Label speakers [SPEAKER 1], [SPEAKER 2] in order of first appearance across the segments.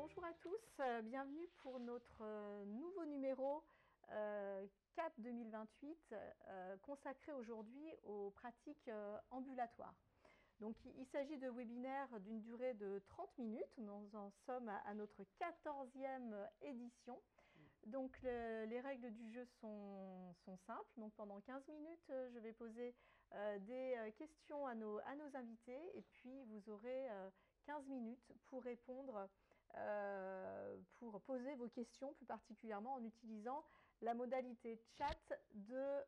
[SPEAKER 1] Bonjour à tous, bienvenue pour notre nouveau numéro CAP 2028 consacré aujourd'hui aux pratiques ambulatoires. Donc il s'agit de webinaires d'une durée de 30 minutes, nous en sommes à notre 14e édition. Donc les règles du jeu sont simples, donc pendant 15 minutes je vais poser des questions à nos invités et puis vous aurez 15 minutes pour répondre, pour poser vos questions plus particulièrement en utilisant la modalité chat de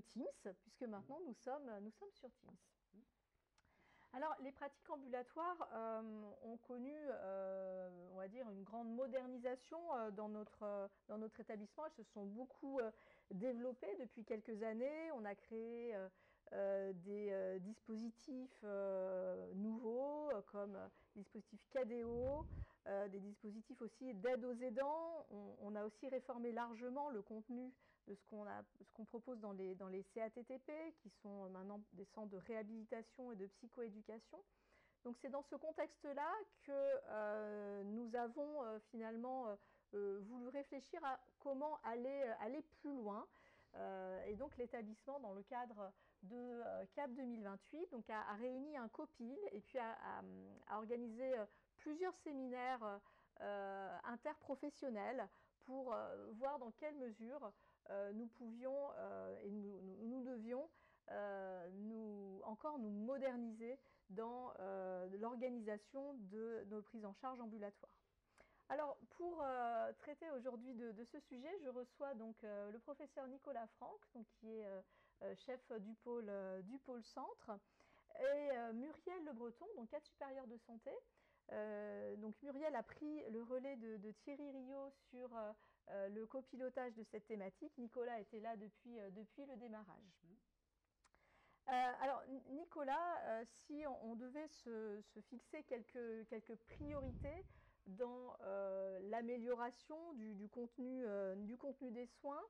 [SPEAKER 1] Teams, puisque maintenant nous sommes sur Teams. Alors, les pratiques ambulatoires ont connu, on va dire, une grande modernisation dans notre établissement. Elles se sont beaucoup développées depuis quelques années. On a créé des dispositifs nouveaux, comme les dispositifs KDO, des dispositifs aussi d'aide aux aidants. On a aussi réformé largement le contenu de ce qu'on propose dans les CATTP, qui sont maintenant des centres de réhabilitation et de psychoéducation. Donc c'est dans ce contexte-là que nous avons finalement voulu réfléchir à comment aller plus loin. Et donc l'établissement, dans le cadre de CAP 2028, donc a réuni un COPIL et puis a organisé plusieurs séminaires interprofessionnels pour voir dans quelle mesure nous pouvions et nous devions encore nous moderniser dans l'organisation de nos prises en charge ambulatoires. Alors, pour traiter aujourd'hui de ce sujet, je reçois donc le professeur Nicolas Franck, donc, qui est chef du pôle centre, et Muriel Le Breton, donc cadre supérieur de santé. Donc Muriel a pris le relais de Thierry Riot sur le copilotage de cette thématique. Nicolas était là depuis le démarrage. Alors Nicolas, si on devait se fixer quelques priorités dans l'amélioration du contenu des soins,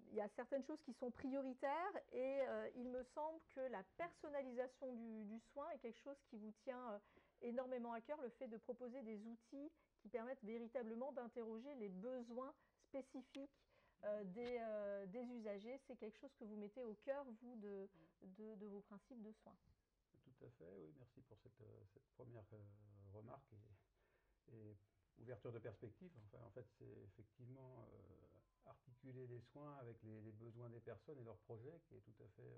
[SPEAKER 1] il y a certaines choses qui sont prioritaires et il me semble que la personnalisation du soin est quelque chose qui vous tient énormément à cœur, le fait de proposer des outils qui permettent véritablement d'interroger les besoins spécifiques des usagers. C'est quelque chose que vous mettez au cœur, vous, de vos principes de soins.
[SPEAKER 2] Tout à fait, oui, merci pour cette première remarque et ouverture de perspective. Enfin, en fait, c'est effectivement articuler les soins avec les besoins des personnes et leurs projets qui est tout à fait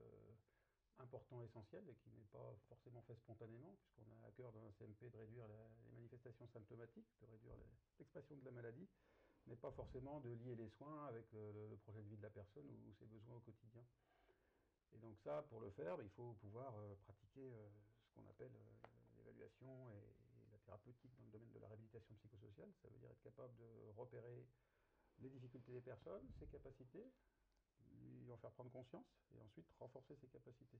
[SPEAKER 2] important, essentiel et qui n'est pas forcément fait spontanément, puisqu'on a à cœur dans un CMP de réduire les manifestations symptomatiques, de réduire l'expression de la maladie, mais pas forcément de lier les soins avec le projet de vie de la personne ou ses besoins au quotidien. Et donc ça, pour le faire, il faut pouvoir pratiquer ce qu'on appelle l'évaluation et la thérapeutique dans le domaine de la réhabilitation psychosociale. Ça veut dire être capable de repérer les difficultés des personnes, ses capacités, lui en faire prendre conscience et ensuite renforcer ses capacités.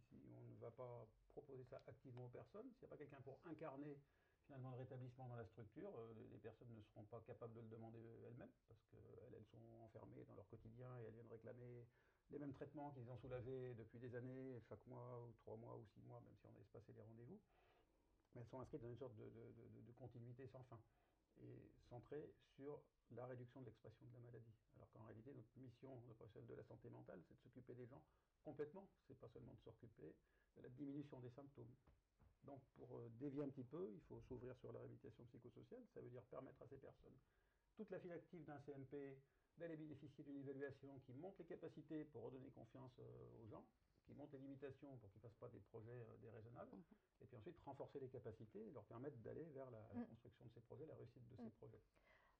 [SPEAKER 2] Si on ne va pas proposer ça activement aux personnes, s'il n'y a pas quelqu'un pour incarner finalement le rétablissement dans la structure, les personnes ne seront pas capables de le demander elles-mêmes parce qu'elles sont enfermées dans leur quotidien et elles viennent réclamer les mêmes traitements qu'ils ont soulagés depuis des années, chaque mois ou 3 mois ou 6 mois, même si on a espacé les rendez-vous. Mais elles sont inscrites dans une sorte de continuité sans fin et centrée sur la réduction de l'expression de la maladie. Alors qu'en réalité, notre mission de professionnel de la santé mentale, c'est de s'occuper des gens complètement. C'est pas seulement de s'occuper de la diminution des symptômes. Donc pour dévier un petit peu, il faut s'ouvrir sur la réhabilitation psychosociale. Ça veut dire permettre à ces personnes, toute la file active d'un CMP, d'aller bénéficier d'une évaluation qui montre les capacités pour redonner confiance aux gens, qui montre les limitations pour qu'ils ne fassent pas des projets déraisonnables, et puis ensuite renforcer les capacités et leur permettre d'aller vers la construction de ces projets, la réussite de ces projets.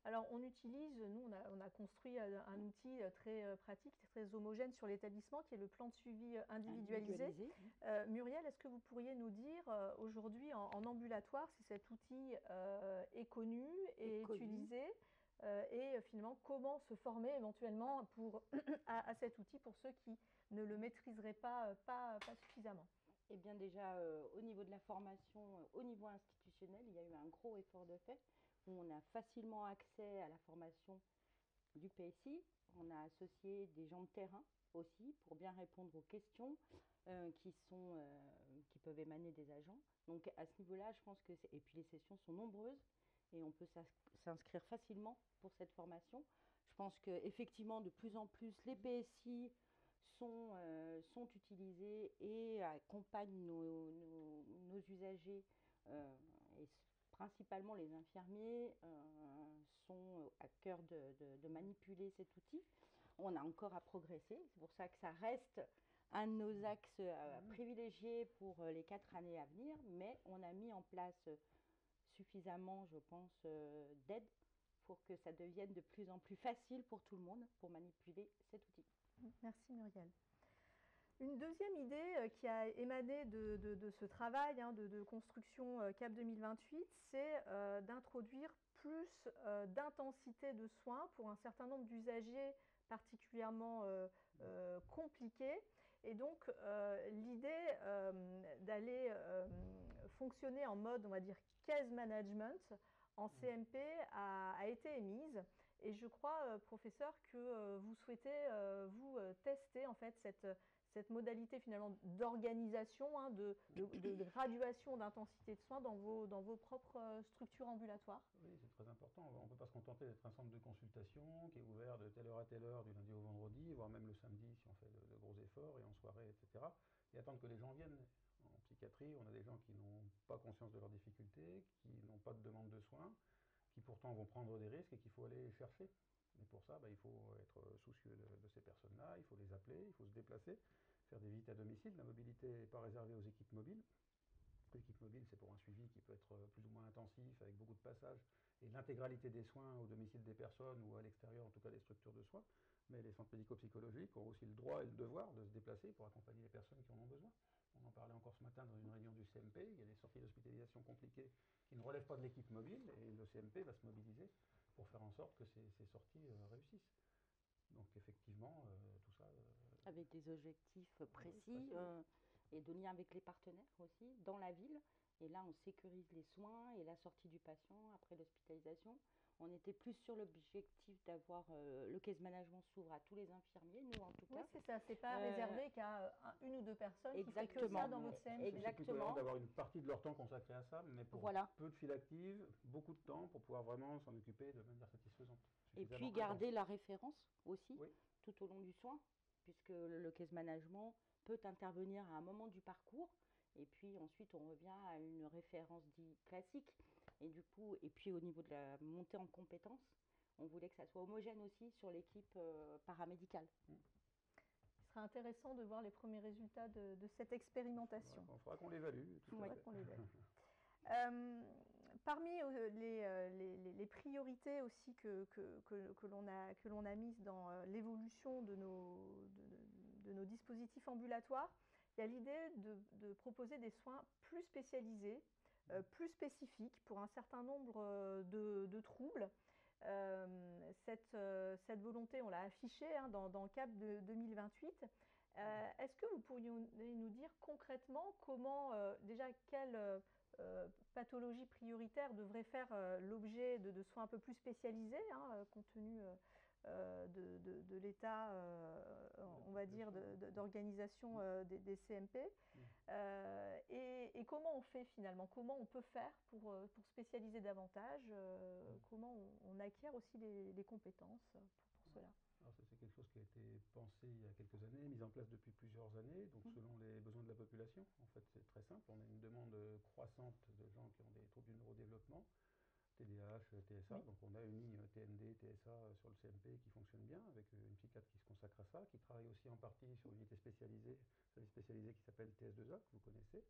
[SPEAKER 1] Alors on utilise, nous on a construit un outil très pratique, très homogène sur l'établissement qui est le plan de suivi individualisé. Muriel, est-ce que vous pourriez nous dire aujourd'hui en ambulatoire si cet outil est connu et utilisé et finalement comment se former éventuellement à cet outil pour ceux qui ne le maîtriseraient pas suffisamment?
[SPEAKER 3] Eh bien déjà, au niveau de la formation, au niveau institutionnel, il y a eu un gros effort de fait où on a facilement accès à la formation du PSI. On a associé des gens de terrain aussi pour bien répondre aux questions qui peuvent émaner des agents. Donc à ce niveau-là, je pense que et puis les sessions sont nombreuses et on peut s'inscrire facilement pour cette formation. Je pense qu'effectivement, de plus en plus, les PSI sont utilisés et accompagnent nos usagers et principalement les infirmiers sont à cœur de manipuler cet outil. On a encore à progresser, c'est pour ça que ça reste un de nos axes privilégiés pour les 4 années à venir, mais on a mis en place suffisamment, je pense, d'aide pour que ça devienne de plus en plus facile pour tout le monde pour manipuler cet outil.
[SPEAKER 1] Merci Muriel. Une deuxième idée qui a émané de ce travail de construction CAP 2028, c'est d'introduire plus d'intensité de soins pour un certain nombre d'usagers particulièrement compliqués. Et donc l'idée d'aller fonctionner en mode, on va dire, case management en CMP a été émise. Et je crois, professeur, que vous souhaitez, vous, tester en fait cette modalité finalement d'organisation, de graduation d'intensité de soins dans vos propres structures ambulatoires.
[SPEAKER 2] Oui, c'est très important. On ne peut pas se contenter d'être un centre de consultation qui est ouvert de telle heure à telle heure, du lundi au vendredi, voire même le samedi si on fait de gros efforts, et en soirée, etc. Et attendre que les gens viennent. En psychiatrie, on a des gens qui n'ont pas conscience de leurs difficultés, qui n'ont pas de demande de soins, qui pourtant vont prendre des risques et qu'il faut aller chercher. Et pour ça, il faut être soucieux de ces personnes-là, il faut les appeler, il faut se déplacer, faire des visites à domicile. La mobilité n'est pas réservée aux équipes mobiles. L'équipe mobile, c'est pour un suivi qui peut être plus ou moins intensif, avec beaucoup de passages, et l'intégralité des soins au domicile des personnes ou à l'extérieur, en tout cas des structures de soins. Mais les centres médico-psychologiques ont aussi le droit et le devoir de se déplacer pour accompagner les personnes qui en ont besoin. On en parlait encore ce matin dans une réunion du CMP, il y a des sorties d'hospitalisation compliquées qui ne relèvent pas de l'équipe mobile, et le CMP va se mobiliser pour faire en sorte que ces sorties réussissent. Donc effectivement, tout ça...
[SPEAKER 3] avec des objectifs précis et de lien avec les partenaires aussi dans la ville. Et là, on sécurise les soins et la sortie du patient après l'hospitalisation. On était plus sur l'objectif d'avoir le case management s'ouvre à tous les infirmiers, nous en tout cas.
[SPEAKER 1] Oui, c'est ça, c'est pas réservé qu'à une ou deux personnes
[SPEAKER 3] exactement.
[SPEAKER 1] qui fait que ça dans votre CMP.
[SPEAKER 3] Exactement.
[SPEAKER 2] C'est d'avoir une partie de leur temps consacrée à ça, mais pour peu de files actives, beaucoup de temps pour pouvoir vraiment s'en occuper de manière satisfaisante.
[SPEAKER 3] Et puis garder la référence aussi tout au long du soin, puisque le case management peut intervenir à un moment du parcours, et puis ensuite on revient à une référence dite classique. Et du coup, et puis au niveau de la montée en compétences, on voulait que ça soit homogène aussi sur l'équipe paramédicale.
[SPEAKER 1] Ce sera intéressant de voir les premiers résultats de cette expérimentation.
[SPEAKER 2] Il faudra qu'on l'évalue.
[SPEAKER 1] Parmi les priorités aussi que l'on a mises dans l'évolution de nos dispositifs ambulatoires, il y a l'idée de proposer des soins plus spécialisés, plus spécifiques pour un certain nombre de troubles. Cette volonté, on l'a affichée dans le CAP de 2028. Est-ce que vous pourriez nous dire concrètement comment, déjà, quelle pathologie prioritaire devrait faire l'objet de soins un peu plus spécialisés, compte tenu de l'état, on va dire, d'organisation des CMP, et comment on fait finalement, comment on peut faire pour spécialiser davantage, comment on acquiert aussi les compétences pour cela.
[SPEAKER 2] Alors ça, c'est quelque chose qui a été pensé il y a quelques années, mis en place depuis plusieurs années, donc selon les besoins de la population. En fait, c'est très simple, on a une demande croissante de gens qui ont des troubles du neurodéveloppement, TDAH, TSA, donc on a une ligne TND, TSA sur le CMP qui fonctionne bien, avec une psychiatre qui se consacre à ça, qui travaille aussi en partie sur une unité spécialisée qui s'appelle TS2A, que vous connaissez.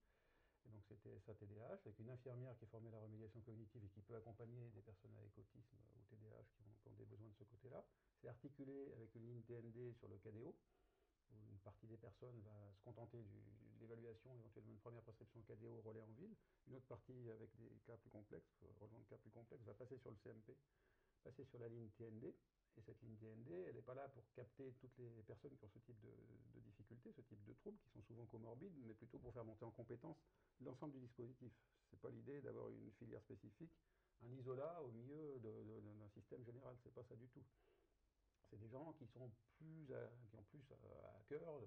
[SPEAKER 2] Et donc c'est TSA, TDAH, avec une infirmière qui est formée à la remédiation cognitive et qui peut accompagner des personnes avec autisme ou TDAH qui ont des besoins de ce côté-là. C'est articulé avec une ligne TND sur le KDO, où une partie des personnes va se contenter de l'évaluation, éventuellement une première prescription KDO relais en ville. Une autre partie avec des cas plus complexes, relevant de cas plus complexes, va passer sur le CMP, passer sur la ligne TND. Et cette ligne TND, elle n'est pas là pour capter toutes les personnes qui ont ce type de difficultés, ce type de troubles, qui sont souvent comorbides, mais plutôt pour faire monter en compétence l'ensemble du dispositif. Ce n'est pas l'idée d'avoir une filière spécifique, un isolat au milieu d'un système général, ce n'est pas ça du tout. C'est des gens qui ont plus à cœur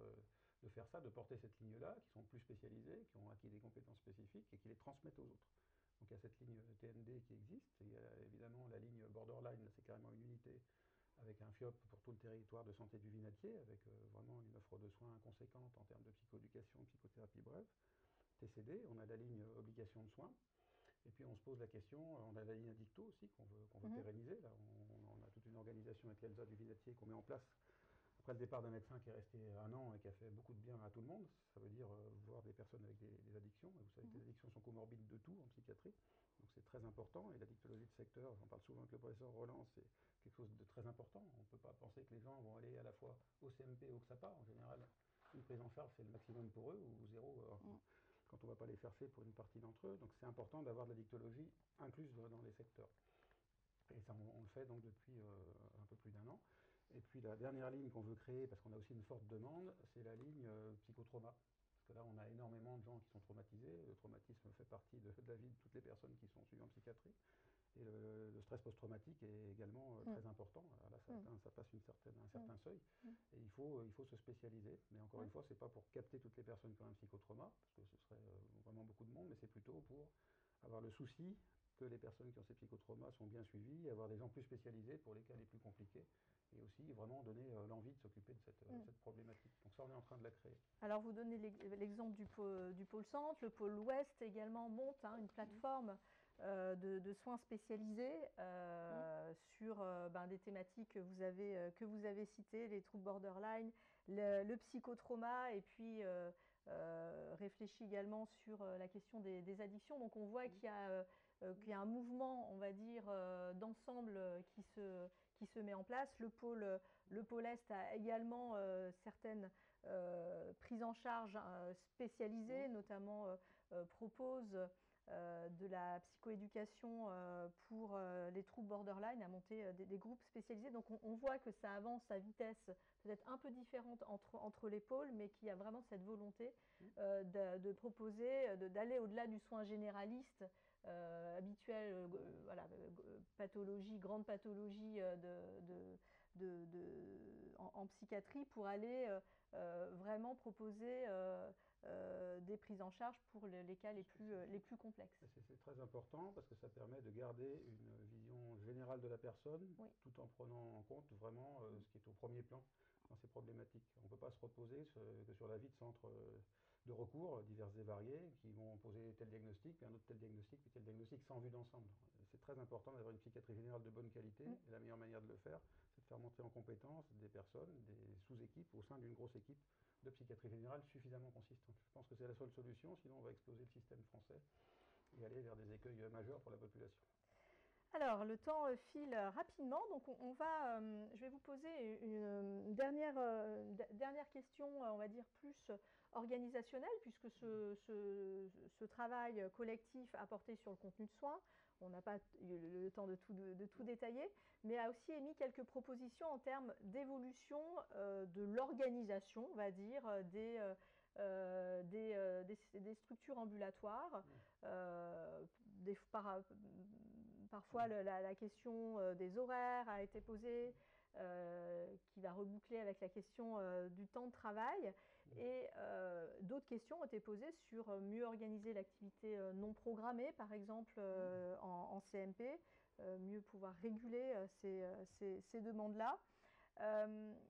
[SPEAKER 2] de faire ça, de porter cette ligne-là, qui sont plus spécialisés, qui ont acquis des compétences spécifiques et qui les transmettent aux autres. Donc il y a cette ligne TND qui existe, et il y a évidemment la ligne Borderline, là c'est carrément une unité avec un FIOP pour tout le territoire de santé du Vinatier, avec vraiment une offre de soins conséquente en termes de psychoéducation, psychothérapie brève. TCD, on a la ligne obligation de soins, et puis on se pose la question, on a la ligne Addicto aussi qu'on veut pérenniser, là on a toute une organisation avec l'ELSA du Vinatier qu'on met en place après le départ d'un médecin qui est resté 1 an et qui a fait beaucoup de bien à tout le monde. Ça veut dire voir des personnes avec des addictions, et vous savez que les addictions sont comorbides de tout en psychiatrie, donc c'est très important, et l'addictologie de secteur, j'en parle souvent avec le professeur Roland, c'est quelque chose de très important. On ne peut pas penser que les gens vont aller à la fois au CMP ou au XAPA. En général, une prise en charge, c'est le maximum pour eux, ou zéro quand on ne va pas les faire faire pour une partie d'entre eux. Donc c'est important d'avoir de la dictologie incluse dans les secteurs. Et ça, on le fait donc depuis un peu plus d'1 an. Et puis la dernière ligne qu'on veut créer, parce qu'on a aussi une forte demande, c'est la ligne psychotrauma. Parce que là, on a énormément de gens qui sont traumatisés. Le traumatisme fait partie de la vie de toutes les personnes qui sont suivies en psychiatrie. Et le stress post-traumatique est également très important. Alors là, ça passe un certain seuil. Et il faut se spécialiser. Mais encore une fois, ce n'est pas pour capter toutes les personnes qui ont un psychotrauma, parce que ce serait vraiment beaucoup de monde, mais c'est plutôt pour avoir le souci que les personnes qui ont ces psychotraumas sont bien suivies, avoir des gens plus spécialisés pour les cas les plus compliqués, et aussi vraiment donner l'envie de s'occuper de cette problématique. Donc ça, on est en train de la créer.
[SPEAKER 1] Alors vous donnez l'exemple du pôle centre, le pôle ouest également monte une plateforme de soins spécialisés sur des thématiques que vous avez citées, les troubles borderline, le psychotrauma, et puis réfléchit également sur la question des addictions. Donc on voit qu'il y a un mouvement, on va dire, d'ensemble qui se met en place. Le pôle Est a également certaines prises en charge spécialisées, notamment propose de la psychoéducation pour les troubles borderline, à monter des groupes spécialisés. Donc on voit que ça avance à vitesse peut-être un peu différente entre les pôles, mais qu'il y a vraiment cette volonté de proposer, d'aller au-delà du soin généraliste habituel, pathologie, grande pathologie en psychiatrie, pour aller vraiment proposer des prises en charge pour les cas les plus complexes.
[SPEAKER 2] C'est très important parce que ça permet de garder une vision générale de la personne, tout en prenant en compte vraiment ce qui est au premier plan dans ces problématiques. On ne peut pas se reposer que sur l'avis de centres de recours divers et variés qui vont poser tel diagnostic, puis un autre tel diagnostic, puis tel diagnostic sans vue d'ensemble. C'est très important d'avoir une psychiatrie générale de bonne qualité, et la meilleure manière de le faire, c'est de faire monter en compétence des personnes, des sous-équipes au sein d'une grosse équipe de psychiatrie générale suffisamment consistante. Je pense que c'est la seule solution, sinon on va exploser le système français et aller vers des écueils majeurs pour la population.
[SPEAKER 1] Alors, le temps file rapidement, donc je vais vous poser une dernière question, on va dire plus organisationnelle, puisque ce travail collectif a porté sur le contenu de soins. On n'a pas eu le temps de tout détailler, mais a aussi émis quelques propositions en termes d'évolution de l'organisation, on va dire, des structures ambulatoires. Parfois, la question des horaires a été posée, qui va reboucler avec la question du temps de travail. Et d'autres questions ont été posées sur mieux organiser l'activité non programmée, par exemple en CMP, mieux pouvoir réguler ces demandes-là.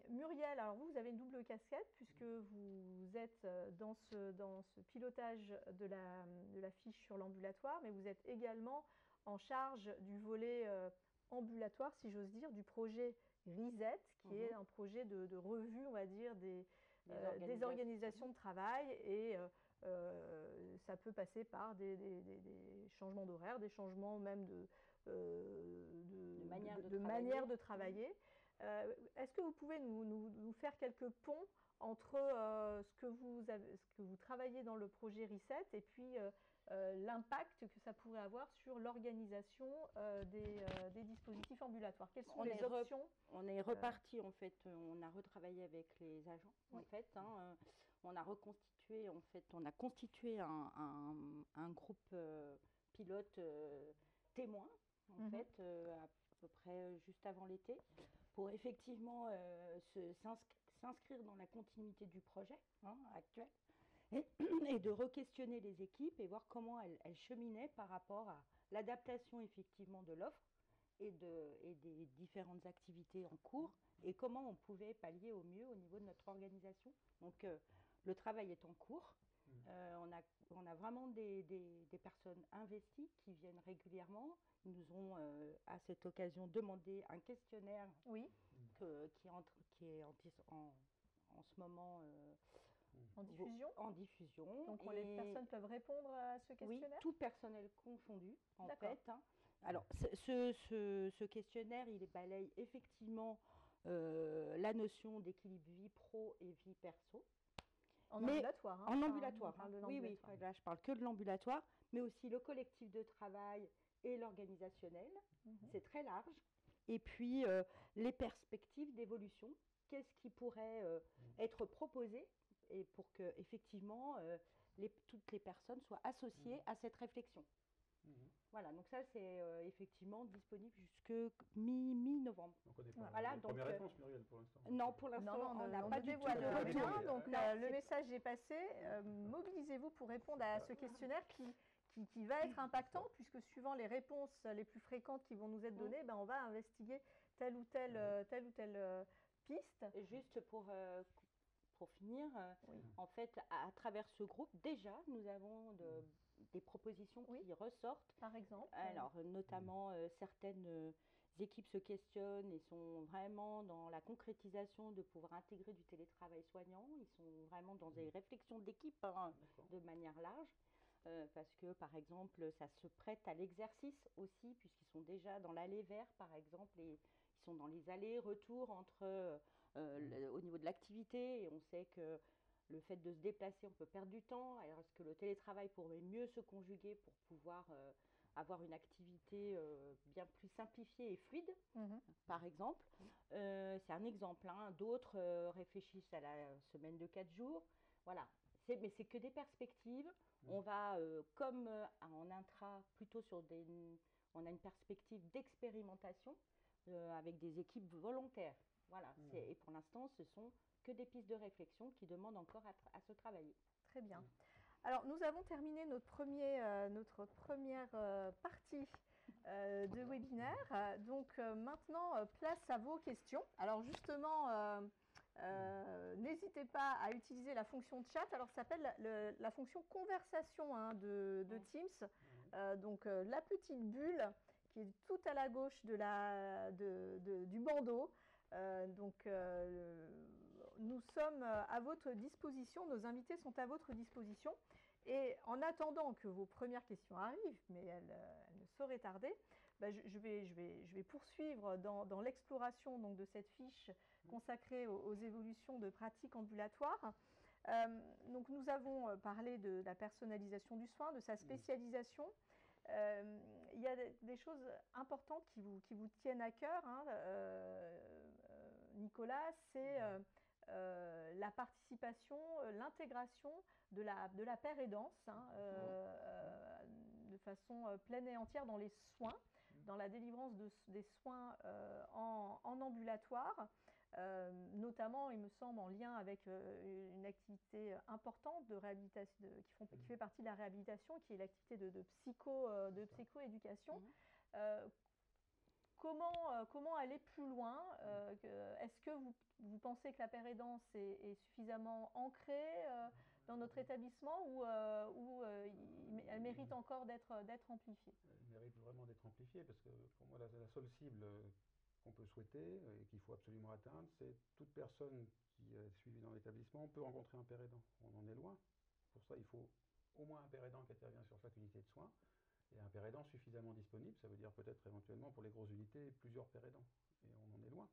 [SPEAKER 1] Muriel, alors vous avez une double casquette puisque vous êtes dans ce pilotage de la fiche sur l'ambulatoire, mais vous êtes également en charge du volet ambulatoire, si j'ose dire, du projet RESET, qui est un projet de revue, on va dire, des organisations de travail, et ça peut passer par des changements d'horaire, des changements même de manière de travailler. Est-ce que vous pouvez nous faire quelques ponts entre ce que vous travaillez dans le projet RESET et puis l'impact que ça pourrait avoir sur l'organisation des dispositifs ambulatoires? Quelles sont les options?
[SPEAKER 3] On est reparti en fait, on a retravaillé avec les agents en fait, on a reconstitué en fait, on a constitué un groupe pilote témoin en fait, à peu près juste avant l'été, pour effectivement s'inscrire dans la continuité du projet actuel et de re-questionner les équipes et voir comment elles cheminaient par rapport à l'adaptation effectivement de l'offre et des différentes activités en cours et comment on pouvait pallier au mieux au niveau de notre organisation. Donc le travail est en cours. On a vraiment des personnes investies qui viennent régulièrement. Ils nous ont à cette occasion demandé un questionnaire
[SPEAKER 1] Oui.
[SPEAKER 3] qui est en ce moment
[SPEAKER 1] En diffusion.
[SPEAKER 3] En diffusion.
[SPEAKER 1] Donc les personnes peuvent répondre à ce questionnaire.
[SPEAKER 3] Oui, tout personnel confondu en
[SPEAKER 1] D'accord.
[SPEAKER 3] fait. Alors ce questionnaire, il balaye effectivement la notion d'équilibre vie pro et vie perso.
[SPEAKER 1] En ambulatoire.
[SPEAKER 3] En ambulatoire.
[SPEAKER 1] On parle de
[SPEAKER 3] oui,
[SPEAKER 1] l'ambulatoire.
[SPEAKER 3] là je parle que de l'ambulatoire, mais aussi le collectif de travail et l'organisationnel. C'est très large. Et puis les perspectives d'évolution. Qu'est-ce qui pourrait être proposé et pour que effectivement toutes les personnes soient associées à cette réflexion. Voilà, donc ça c'est effectivement disponible jusque mi-novembre.
[SPEAKER 2] Donc on n'est pas
[SPEAKER 3] voilà,
[SPEAKER 2] première réponse, Muriel, pour l'instant.
[SPEAKER 3] Non, pour l'instant, on n'a pas du tout
[SPEAKER 1] de
[SPEAKER 3] retour.
[SPEAKER 1] rien. Donc le message est passé. Mobilisez-vous pour répondre à ce questionnaire qui va être impactant, puisque suivant les réponses les plus fréquentes qui vont nous être données, on va investiguer telle ou telle piste.
[SPEAKER 3] Et juste pour finir, en fait, à travers ce groupe, déjà, nous avons des propositions qui ressortent.
[SPEAKER 1] Par exemple.
[SPEAKER 3] Alors, notamment, certaines équipes se questionnent et sont vraiment dans la concrétisation de pouvoir intégrer du télétravail soignant. Ils sont vraiment dans des réflexions d'équipe de manière large. Parce que, par exemple, ça se prête à l'exercice aussi, puisqu'ils sont déjà dans l'allée vert, par exemple, et ils sont dans les allers-retours entre au niveau de l'activité, et on sait que le fait de se déplacer, on peut perdre du temps. Alors, est-ce que le télétravail pourrait mieux se conjuguer pour pouvoir avoir une activité bien plus simplifiée et fluide, par exemple. C'est un exemple. D'autres réfléchissent à la semaine de 4 jours. Voilà. Mais c'est que des perspectives. On va, comme en intra, plutôt on a une perspective d'expérimentation avec des équipes volontaires. Voilà. Et pour l'instant, ce sont que des pistes de réflexion qui demandent encore à se travailler.
[SPEAKER 1] Très bien. Alors, nous avons terminé notre première partie de webinaire. Donc, maintenant, place à vos questions. Alors, justement, n'hésitez pas à utiliser la fonction de chat. Alors, ça s'appelle la fonction conversation de Teams. Donc, la petite bulle qui est tout à la gauche du bandeau. Nous sommes à votre disposition, nos invités sont à votre disposition. Et en attendant que vos premières questions arrivent, mais elles ne sauraient tarder, je vais poursuivre dans l'exploration de cette fiche consacrée aux évolutions de pratiques ambulatoires. Donc nous avons parlé de la personnalisation du soin, de sa spécialisation. Il y a des choses importantes qui vous tiennent à cœur, Nicolas, c'est la participation, l'intégration de la paire aidance de façon pleine et entière dans les soins, dans la délivrance des soins en ambulatoire, notamment, il me semble, en lien avec une activité importante de réhabilitation, qui fait partie de la réhabilitation, qui est l'activité de psycho-éducation. Comment aller plus loin? Est-ce que vous pensez que la paire aidance est suffisamment ancrée dans notre établissement ou elle mérite encore d'être amplifiée?
[SPEAKER 2] Elle mérite vraiment d'être amplifiée parce que pour moi, la seule cible qu'on peut souhaiter et qu'il faut absolument atteindre, c'est toute personne qui est suivie dans l'établissement peut rencontrer un père aidant. On en est loin. Pour ça, il faut au moins un père aidant qui intervient sur chaque unité de soins. Et un père aidant suffisamment disponible, ça veut dire peut-être éventuellement pour les grosses unités, plusieurs pères aidants. Et on en est loin.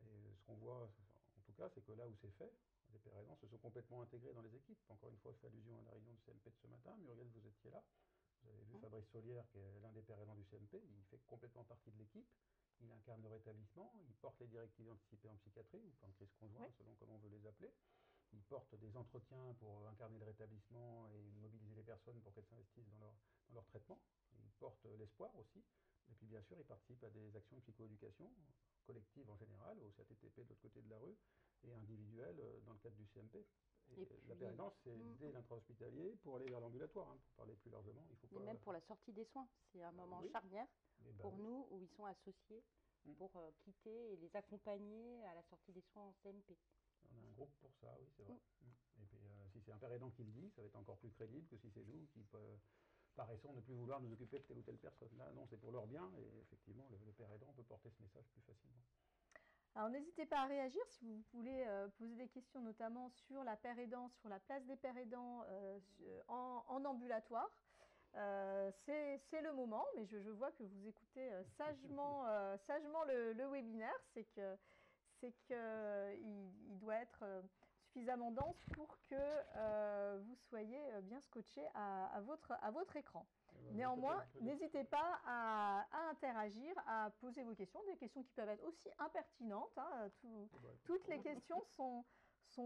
[SPEAKER 2] Et ce qu'on voit, en tout cas, c'est que là où c'est fait, les pères aidants se sont complètement intégrés dans les équipes. Encore une fois, je fais allusion à la réunion du CMP de ce matin. Muriel, vous étiez là. Vous avez vu Fabrice Solière, qui est l'un des pères aidants du CMP. Il fait complètement partie de l'équipe. Il incarne le rétablissement. Il porte les directives anticipées en psychiatrie ou plan de crise conjoint, selon comment on veut les appeler. Il porte des entretiens pour incarner le rétablissement et mobiliser les personnes pour qu'elles s'investissent dans leur traitement. Il porte l'espoir aussi. Et puis bien sûr, il participe à des actions de psychoéducation, collective en général, au CATTP de l'autre côté de la rue, et individuelle dans le cadre du CMP. Et
[SPEAKER 3] puis,
[SPEAKER 2] la pérédance, c'est dès l'intra-hospitalier pour aller vers l'ambulatoire, pour parler plus largement. Il faut
[SPEAKER 3] mais
[SPEAKER 2] pas...
[SPEAKER 3] même pour la sortie des soins, c'est un moment
[SPEAKER 2] oui.
[SPEAKER 3] charnière pour
[SPEAKER 2] oui.
[SPEAKER 3] nous où ils sont associés pour quitter et les accompagner à la sortie des soins en CMP.
[SPEAKER 2] On a un groupe pour ça, oui, c'est vrai. Et puis, si c'est un père aidant qui le dit, ça va être encore plus crédible que si c'est nous qui paraissons ne plus vouloir nous occuper de telle ou telle personne. Là, non, c'est pour leur bien, et effectivement, le père aidant peut porter ce message plus facilement.
[SPEAKER 1] Alors n'hésitez pas à réagir si vous voulez poser des questions, notamment sur la père aidant, sur la place des pères aidants en ambulatoire. C'est le moment, mais je vois que vous écoutez sagement le webinaire. C'est qu'il doit être suffisamment dense pour que vous soyez bien scotché à votre écran. Néanmoins, n'hésitez pas à interagir, à poser vos questions, des questions qui peuvent être aussi impertinentes. Toutes les questions sont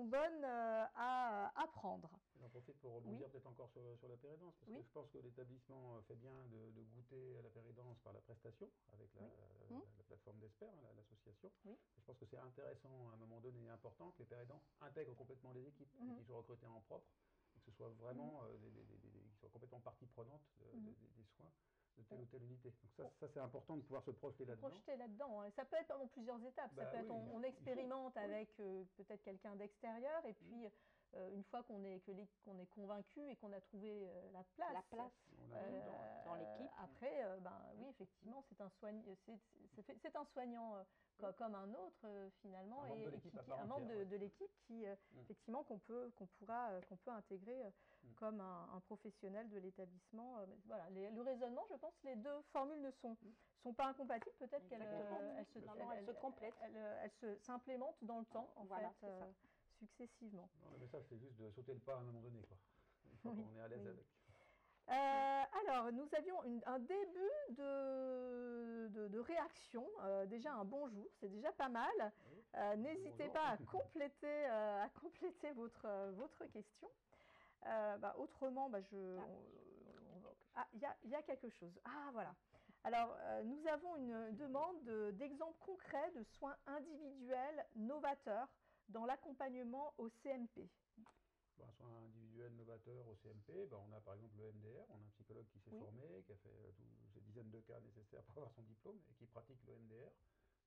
[SPEAKER 1] bonnes à prendre.
[SPEAKER 2] J'en profite pour rebondir peut-être encore sur la pérédance, parce que je pense que l'établissement fait bien de goûter à la pérédance par la prestation, avec la plateforme d'Esper, l'association. Je pense que c'est intéressant à un moment donné et important que les pères aidants intègrent complètement les équipes, et qu'ils soient recrutés en propre, et que ce soit vraiment qu'ils soient complètement partie prenante des soins de telle ou telle unité. Donc ça c'est important de pouvoir se projeter là-dedans.
[SPEAKER 1] Projeter là-dedans. Ça peut être pendant plusieurs étapes. Ça peut être on expérimente avec peut-être quelqu'un d'extérieur, et puis une fois qu'on est convaincu et qu'on a trouvé la place
[SPEAKER 3] dans l'équipe.
[SPEAKER 1] Après, oui, effectivement, c'est un soignant comme un autre finalement, un membre de l'équipe qui effectivement qu'on peut intégrer comme un professionnel de l'établissement. Voilà, le raisonnement, je pense, les deux formules ne sont pas incompatibles. Peut-être qu'elles se complètent, elles s'implémentent dans le temps en fait. Successivement.
[SPEAKER 2] Non, le message, c'est juste de sauter le pas à un moment donné, quoi. Une fois qu'on est à l'aise avec.
[SPEAKER 1] Alors, nous avions un début de réaction, déjà un bonjour, c'est déjà pas mal. N'hésitez pas à compléter votre question. Autrement, il y a quelque chose. Ah, voilà. Alors, nous avons une demande d'exemples concrets de soins individuels novateurs dans l'accompagnement au CMP.
[SPEAKER 2] Un soin individuel novateur au CMP, on a par exemple le MDR, on a un psychologue qui s'est formé, qui a fait toutes ces dizaines de cas nécessaires pour avoir son diplôme et qui pratique le MDR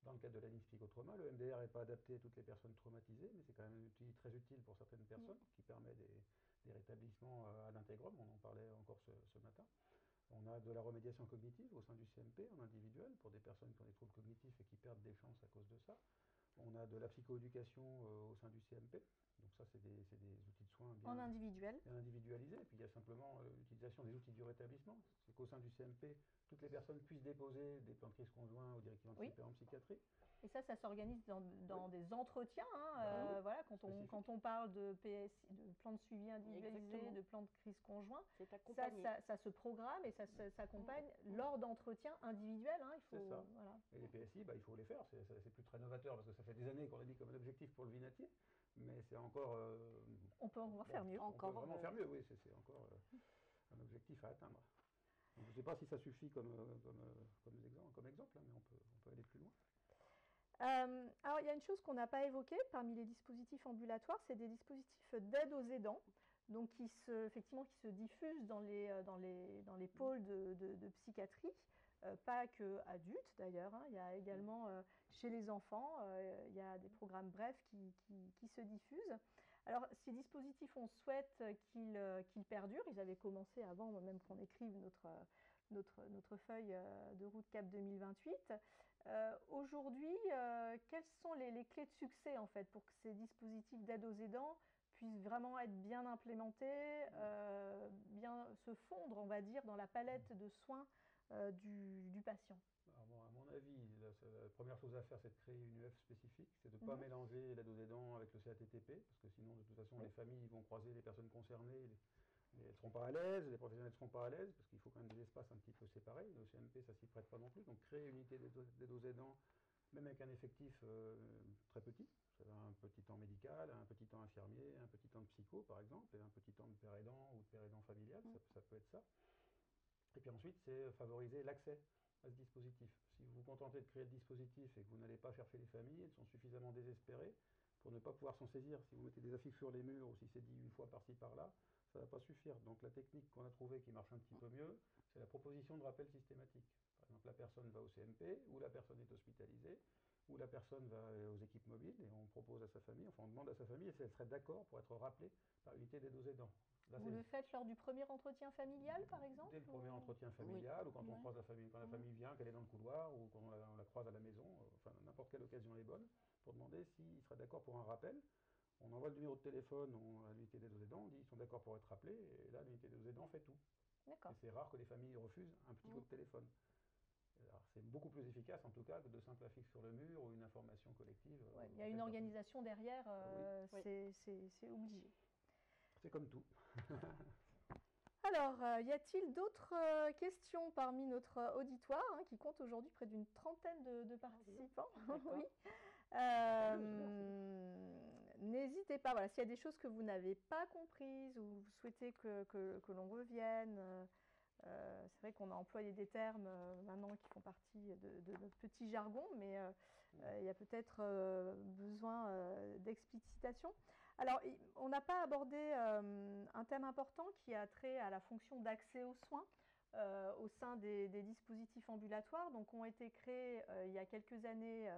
[SPEAKER 2] dans le cadre de la ligne psychotrauma. Le MDR n'est pas adapté à toutes les personnes traumatisées, mais c'est quand même un outil très utile pour certaines personnes qui permet des rétablissements à l'intégrum, on en parlait encore ce matin. On a de la remédiation cognitive au sein du CMP en individuel pour des personnes qui ont des troubles cognitifs et qui perdent des chances à cause de ça. On a de la psychoéducation au sein du CMP. Donc ça, c'est des outils de soins bien individualisés. Et puis il y a simplement l'utilisation des outils du rétablissement. C'est qu'au sein du CMP, toutes les personnes puissent déposer des plans de crise conjoints aux directions anticipées en psychiatrie.
[SPEAKER 1] Et ça s'organise dans des entretiens. Voilà, quand on parle de PSI, de plan de suivi individualisé, de plan de crise conjoint, ça se programme et ça s'accompagne lors d'entretiens individuels.
[SPEAKER 2] C'est ça. Voilà. Et les PSI, il faut les faire. C'est plus très novateur parce que ça fait des années qu'on l'a mis comme un objectif pour le vinatier. Mais c'est encore...
[SPEAKER 1] on peut encore faire mieux.
[SPEAKER 2] On peut vraiment faire mieux, oui. C'est encore un objectif à atteindre. Donc, je ne sais pas si ça suffit comme exemple, mais on peut aller plus loin.
[SPEAKER 1] Alors, il y a une chose qu'on n'a pas évoquée parmi les dispositifs ambulatoires, c'est des dispositifs d'aide aux aidants, donc qui se diffusent dans les pôles de psychiatrie, pas que adultes d'ailleurs. Il y a également chez les enfants, il y a des programmes brefs qui se diffusent. Alors, ces dispositifs, on souhaite qu'ils perdurent. Ils avaient commencé avant même qu'on écrive notre feuille de route CAP 2028. Aujourd'hui, quelles sont les clés de succès en fait pour que ces dispositifs d'aide aux aidants puissent vraiment être bien implémentés, bien se fondre, on va dire, dans la palette de soins du patient?
[SPEAKER 2] Alors, à mon avis, la première chose à faire, c'est de créer une UF spécifique, c'est de ne pas mélanger l'aide aux aidants avec le CATTP, parce que sinon, de toute façon, les familles vont croiser les personnes concernées, elles ne seront pas à l'aise, les professionnels ne seront pas à l'aise, parce qu'il faut quand même des espaces un petit peu séparés. Le CMP, ça ne s'y prête pas non plus. Donc, créer une unité d'aide aux aidants, même avec un effectif très petit, ça va un petit temps médical, un petit temps infirmier, un petit temps de psycho, par exemple, et un petit temps de père aidant ou de père aidant familial, ça peut être ça. Et puis ensuite, c'est favoriser l'accès à ce dispositif. Si vous vous contentez de créer le dispositif et que vous n'allez pas chercher les familles, elles sont suffisamment désespérées pour ne pas pouvoir s'en saisir. Si vous mettez des affiches sur les murs ou si c'est dit une fois par-ci par-là, ça ne va pas suffire. Donc la technique qu'on a trouvée qui marche un petit peu mieux, c'est la proposition de rappel systématique. Par exemple, la personne va au CMP, ou la personne est hospitalisée, ou la personne va aux équipes mobiles, et on propose à sa famille, enfin on demande à sa famille si elle serait d'accord pour être rappelée par l'unité d'aide aux aidants. Là,
[SPEAKER 1] Vous le faites lors du premier entretien familial, par exemple?
[SPEAKER 2] dès le premier entretien
[SPEAKER 3] Oui.
[SPEAKER 2] familial, ou quand on
[SPEAKER 3] Ouais.
[SPEAKER 2] croise la famille, quand la famille vient, qu'elle est dans le couloir, ou quand on la croise à la maison, enfin n'importe quelle occasion est bonne, pour demander s'il serait d'accord pour un rappel. On envoie le numéro de téléphone à l'unité d'aide aux aidants, on dit ils sont d'accord pour être rappelés, et là l'unité d'aide aux aidants fait tout. Et
[SPEAKER 1] D'accord.
[SPEAKER 2] c'est rare que les familles refusent un petit coup de téléphone. Alors, c'est beaucoup plus efficace en tout cas que de simples affiches sur le mur ou une information collective.
[SPEAKER 1] Ouais, il y a une organisation derrière,
[SPEAKER 3] Oui.
[SPEAKER 1] c'est obligé.
[SPEAKER 2] C'est comme tout.
[SPEAKER 1] Alors, y a-t-il d'autres questions parmi notre auditoire, hein, qui compte aujourd'hui près d'une trentaine de participants? Oui. N'hésitez pas, voilà, s'il y a des choses que vous n'avez pas comprises ou vous souhaitez que l'on revienne. C'est vrai qu'on a employé des termes maintenant qui font partie de notre petit jargon, mais il y a peut-être besoin d'explicitation. Alors, on n'a pas abordé un thème important qui a trait à la fonction d'accès aux soins au sein des dispositifs ambulatoires, donc ont été créés il y a quelques années,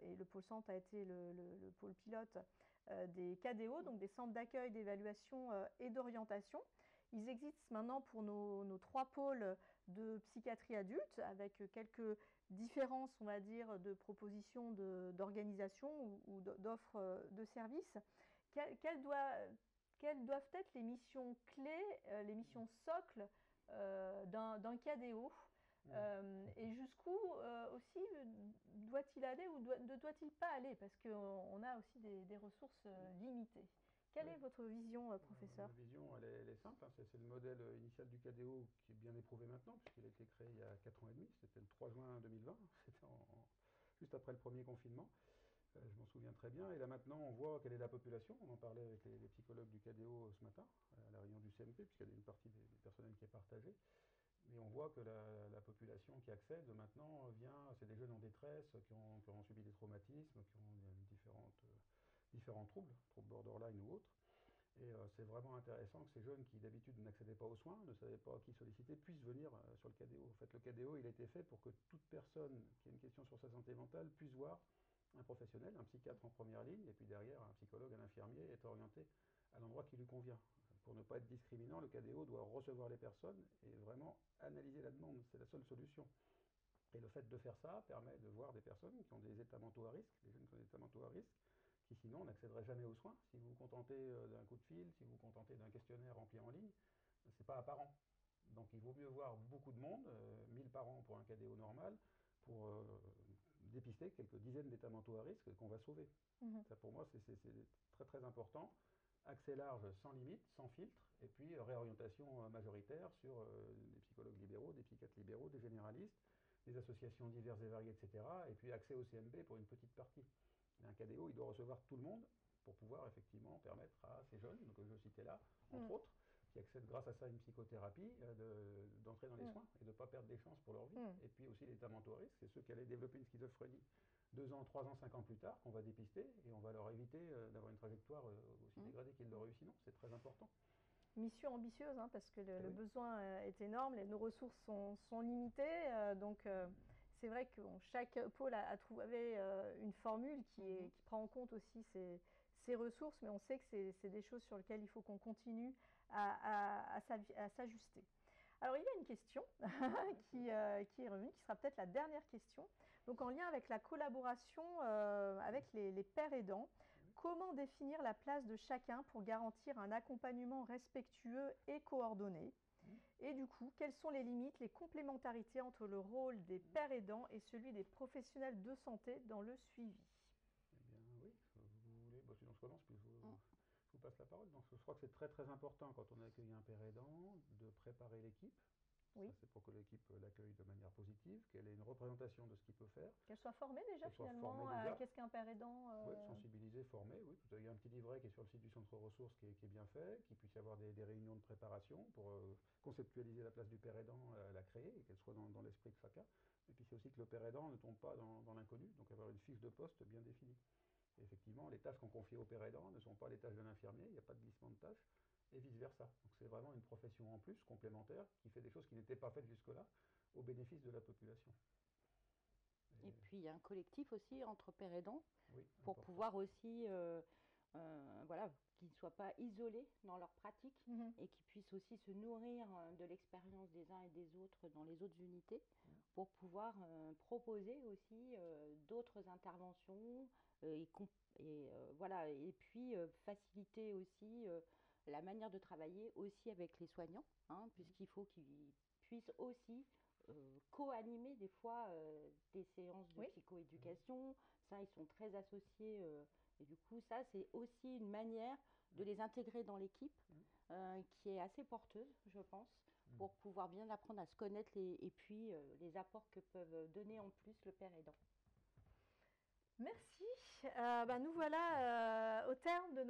[SPEAKER 1] et le pôle centre a été le pôle pilote des KDO, donc des centres d'accueil, d'évaluation et d'orientation. Ils existent maintenant pour nos 3 pôles de psychiatrie adulte, avec quelques différences, on va dire, de propositions d'organisation ou d'offres de services. Quelles doivent être les missions clés, les missions socles d'un KDO, et jusqu'où aussi doit-il aller ou ne doit-il pas aller, parce qu'on a aussi des ressources limitées. Quelle est votre vision, professeur?
[SPEAKER 2] Ma vision, elle est simple, hein. C'est le modèle initial du KDO qui est bien éprouvé maintenant, puisqu'il a été créé il y a 4 ans et demi, c'était le 3 juin 2020, c'était juste après le premier confinement. Je m'en souviens très bien. Et là maintenant, on voit quelle est la population. On en parlait avec les psychologues du KDO ce matin, à la réunion du CMP, puisqu'il y a une partie des personnels qui est partagée. Mais on voit que la population qui accède maintenant vient, c'est des jeunes en détresse, qui ont subi des traumatismes, qui ont différents troubles borderline ou autres. Et c'est vraiment intéressant que ces jeunes qui d'habitude n'accédaient pas aux soins, ne savaient pas à qui solliciter, puissent venir sur le KDO. En fait, le KDO, il a été fait pour que toute personne qui a une question sur sa santé mentale puisse voir un professionnel, un psychiatre en première ligne, et puis derrière un psychologue, un infirmier, est orienté à l'endroit qui lui convient. Pour ne pas être discriminant, le KDO doit recevoir les personnes et vraiment analyser la demande. C'est la seule solution. Et le fait de faire ça permet de voir des personnes qui ont des états mentaux à risque, des jeunes qui ont des états mentaux à risque, qui sinon n'accéderaient jamais aux soins. Si vous vous contentez d'un coup de fil, si vous vous contentez d'un questionnaire rempli en ligne, c'est pas apparent. Donc il vaut mieux voir beaucoup de monde, 1000 par an pour un KDO normal, pour dépister quelques dizaines d'états mentaux à risque qu'on va sauver. Ça pour moi c'est très très important. Accès large sans limite, sans filtre, et puis réorientation majoritaire sur des psychologues libéraux, des psychiatres libéraux, des généralistes, des associations diverses et variées, etc. Et puis accès au CMP pour une petite partie. Un KDO, il doit recevoir tout le monde pour pouvoir effectivement permettre à ces jeunes, que je citais là, entre autres, qui accèdent grâce à ça à une psychothérapie, d'entrer dans les soins et de ne pas perdre des chances pour leur vie. Et puis aussi l'état mentaux à risque, c'est ceux qui allaient développer une schizophrénie 2 ans, 3 ans, 5 ans plus tard, qu'on va dépister et on va leur éviter d'avoir une trajectoire aussi dégradée qu'ils l'auraient eu sinon. C'est très important.
[SPEAKER 1] Mission ambitieuse, hein, parce que le besoin est énorme, nos ressources sont limitées, donc c'est vrai que chaque pôle a trouvé une formule qui prend en compte aussi ces ressources, mais on sait que c'est des choses sur lesquelles il faut qu'on continue à s'ajuster. Alors il y a une question qui est revenue, qui sera peut-être la dernière question. Donc en lien avec la collaboration avec les pères aidants, comment définir la place de chacun pour garantir un accompagnement respectueux et coordonné? Et du coup, quelles sont les limites, les complémentarités entre le rôle des pères aidants et celui des professionnels de santé dans le suivi?
[SPEAKER 2] Eh bien oui, vous voulez, sinon je commence, puis je vous passe la parole. Donc, je crois que c'est très très important quand on accueille un père aidant de préparer l'équipe.
[SPEAKER 1] Oui.
[SPEAKER 2] Ça, c'est pour que l'équipe l'accueille de manière positive, qu'elle ait une représentation de ce qu'il peut faire.
[SPEAKER 1] Qu'elle soit formée déjà
[SPEAKER 2] Qu'elle soit
[SPEAKER 1] finalement
[SPEAKER 2] formée
[SPEAKER 1] à
[SPEAKER 2] déjà.
[SPEAKER 1] qu'est-ce qu'un père aidant.
[SPEAKER 2] Oui, sensibiliser, former, oui. Il y a un petit livret qui est sur le site du centre ressources qui est bien fait, qu'il puisse y avoir des réunions de préparation pour conceptualiser la place du père aidant, la créer et qu'elle soit dans l'esprit de chacun. Et puis c'est aussi que le père aidant ne tombe pas dans l'inconnu, donc avoir une fiche de poste bien définie. Et effectivement, les tâches qu'on confie au père aidant ne sont pas les tâches d'un infirmier, il n'y a pas de glissement de tâches, et vice-versa. Donc c'est vraiment une profession en plus, complémentaire, qui fait des choses qui n'étaient pas faites jusque-là, au bénéfice de la population.
[SPEAKER 3] Et puis il y a un collectif aussi entre pères aidants
[SPEAKER 2] Oui,
[SPEAKER 3] pour
[SPEAKER 2] important.
[SPEAKER 3] pouvoir aussi, voilà, qu'ils ne soient pas isolés dans leur pratique et qu'ils puissent aussi se nourrir de l'expérience des uns et des autres dans les autres unités pour pouvoir proposer aussi d'autres interventions voilà, et puis faciliter aussi la manière de travailler aussi avec les soignants, hein, puisqu'il faut qu'ils puissent aussi co-animer des fois des séances de psychoéducation. Ça, ils sont très associés. Et du coup, ça, c'est aussi une manière de les intégrer dans l'équipe qui est assez porteuse, je pense, pour pouvoir bien apprendre à se connaître et puis les apports que peuvent donner en plus le père aidant.
[SPEAKER 1] Merci. Nous voilà au terme de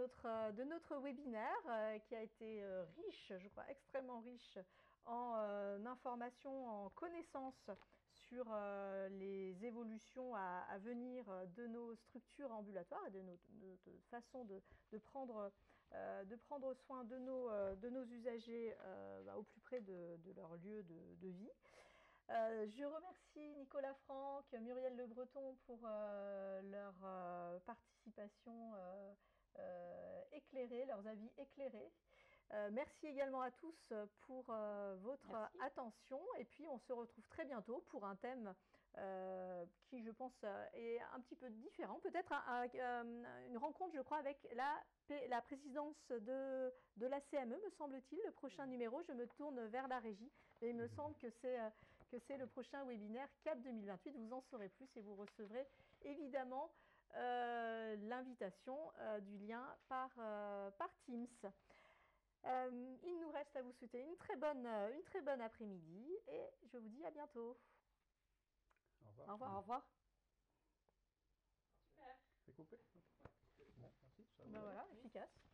[SPEAKER 1] notre webinaire qui a été riche, je crois, extrêmement riche en informations, en connaissances sur les évolutions à venir de nos structures ambulatoires et de notre façon de prendre soin de nos usagers au plus près de leur lieu de vie. Je remercie Nicolas Franck, Muriel Le Breton pour leur participation éclairée, leurs avis éclairés. Merci également à tous pour votre attention et puis on se retrouve très bientôt pour un thème qui je pense est un petit peu différent, peut-être une rencontre je crois avec la présidence de la CME me semble-t-il, le prochain numéro. Je me tourne vers la régie et il me semble que c'est le prochain webinaire CAP 2028. Vous en saurez plus et vous recevrez évidemment l'invitation du lien par Teams. Il nous reste à vous souhaiter une très bonne après-midi et je vous dis à bientôt.
[SPEAKER 2] Au revoir.
[SPEAKER 1] Au revoir.
[SPEAKER 3] Au revoir.
[SPEAKER 2] C'est coupé. Bon, merci.
[SPEAKER 1] Voilà, efficace.